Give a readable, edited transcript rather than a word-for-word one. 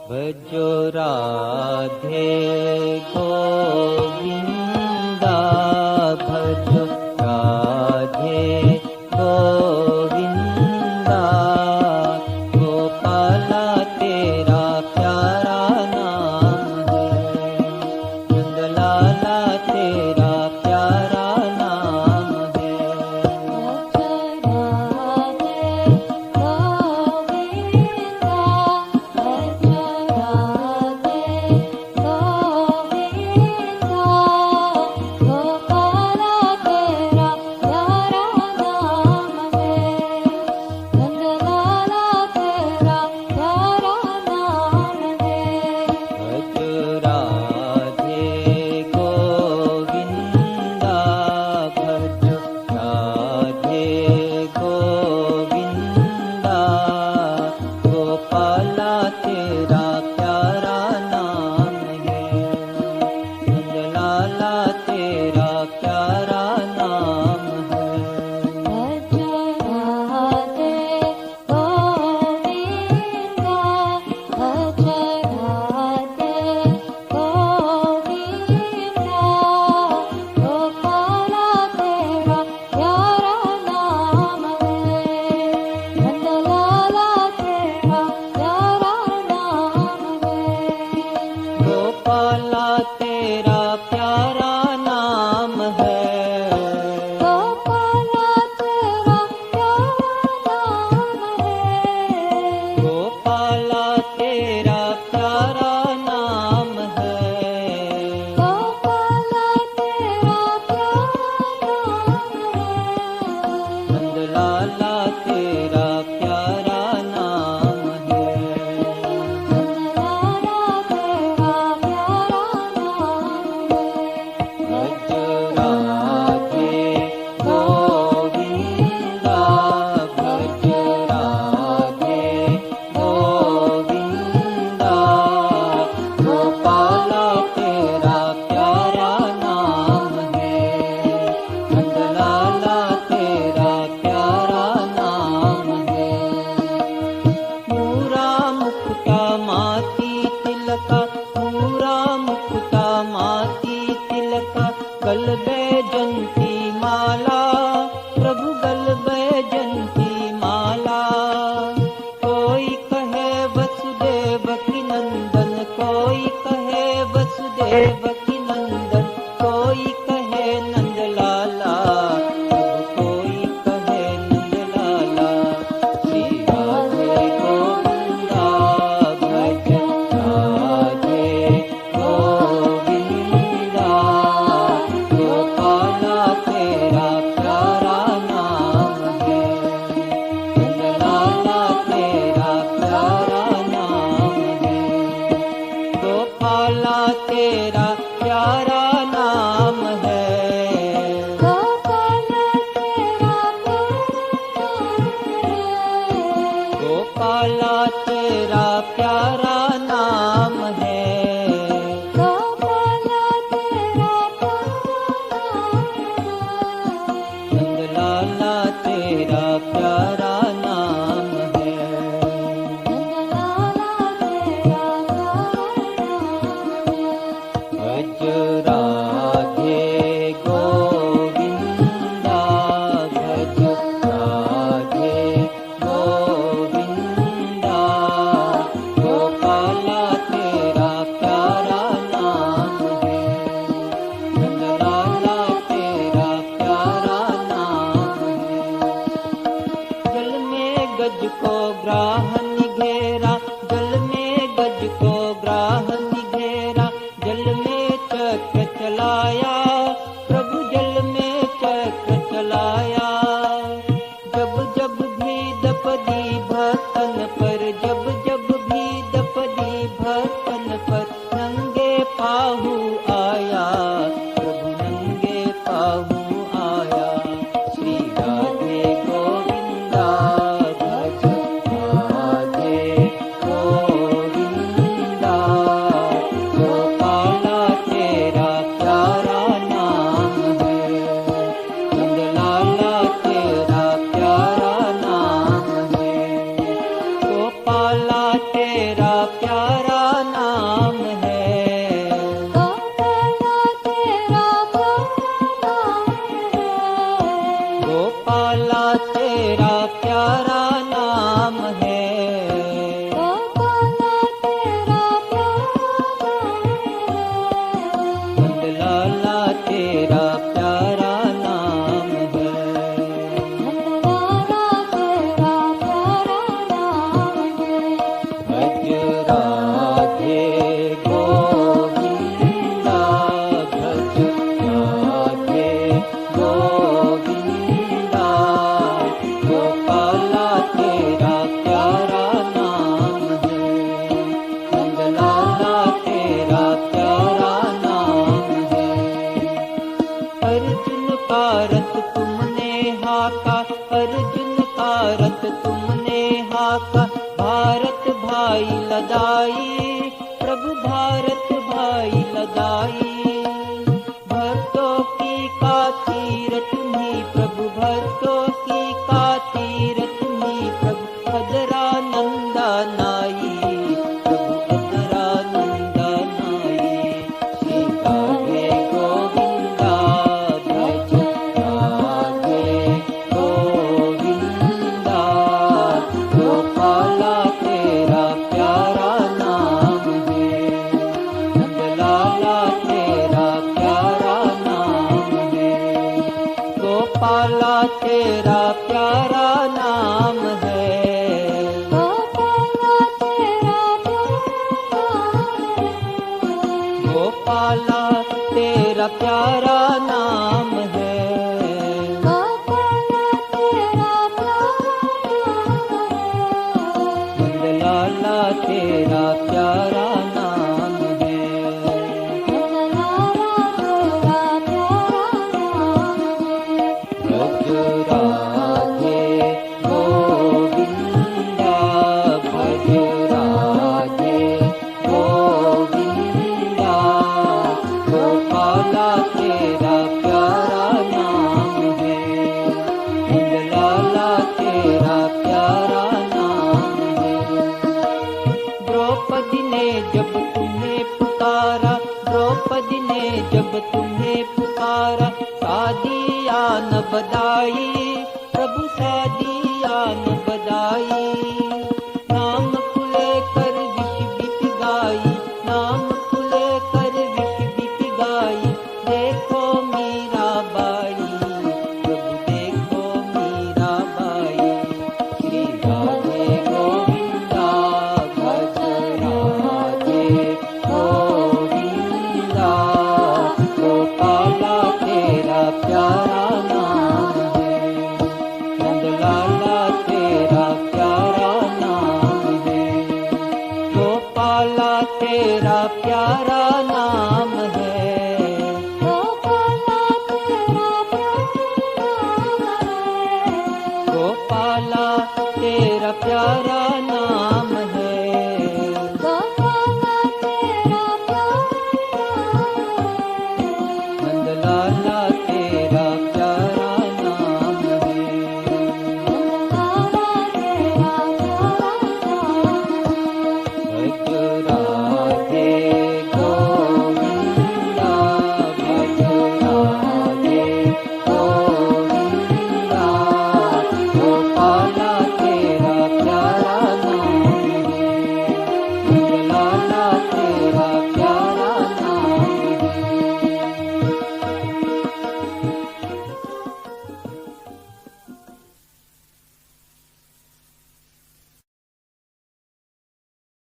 भजो राधे गोविंदा, भजो राधे गोविंदा। गोपाला तेरा प्यारा नाम है, नंदलाला तेरा प्यारा नाम है। गल बैजंती माला, प्रभु गल बैजंती माला। कोई कहे वसुदेव की नंदन, कोई कहे वसुदेव की नंदन, कोई कहे नंदलाला, कोई कहे नंदलाला। श्री राधे गोविंदा, भज राधे गोविंदा। गोपाला तेरा प्यारा नाम है, नंदलाला तेरा प्यारा नाम है। गोपाला तेरा प्यारा नाम है, गोपाला तेरा प्यारा नाम है। नंदलाला तेरा प्यारा नाम है। भज राधे गोविंदा, भज राधे गोविंदा। गोपाला तेरा प्यारा नाम है, नंदलाला तेरा प्यारा नाम है। जल में गज को ग्राहन घेरा, जल में गज को ग्राहन घेरा। जल में चक्र चलाया, प्रभु जल में चक्र चलाया। जब जब भी दपदी भक्तन पर, जब जब भी दपदी भक्तन पर, नंगे पाहु आया, प्रभु नंगे पाहु आया। श्री राधे गोविंदा, भज राधे गोपाला तेरा प्यारा नाम है, गोपाला तेरा प्यारा नाम है, नंदलाला तेरा प्यारा नाम है, नंदलाला तेरा प्यारा नाम है। भज राधे गोविंदा, भज राधे गोविंदा, गोपाला तेरा प्यारा नाम है, नंदलाला तेरा प्यारा नाम है। अर्जुन का रथ तुमने हाका, अर्जुन का रथ तुमने हाका, भारत भाई लदाई, प्रभु भारत भाई लदाई। भक्तों की कातीरत तुम्ही प्रभु, भक्तों की कातीरत तुम्ही प्रभु, अदरा नंदा नाई, प्रभु अदरा नंदा नाई। श्री राधे गोविंदा, भज राधे गोविंदा, गोपाला तेरा प्यारा नाम है, नंदलाला तेरा प्यारा नाम है, गोपाला तेरा प्यारा नाम है, गोपाला तेरा प्यारा गोपाला तेरा प्यारा नाम है, गोपाला तेरा नंदलाला तेरा प्यारा नाम है, भज राधे गोविंदा, भज राधे गोविंदा, गोपाला तेरा प्यारा नाम है, नंदलाला तेरा प्यारा नाम है। द्रौपदी ने जब तुम्हें पुकारा, द्रौपदी ने जब तुम्हें पुकारा, शादिया न बधाई, प्रभु शादिया न बधाई। नाम खुले कर विष बीत गाई, नाम खुले कर विष बीत गाई। देखो मीरा बाई, प्रभु देखो मीरा बाई। श्री राधे गोविंदा, भज राधे गोविंदा, गोपाला तेरा प्यारा नाम है, नंदलाला तेरा प्यारा नाम है, गोपाला तेरा प्यारा नाम है, गोपाला तेरा प्यारा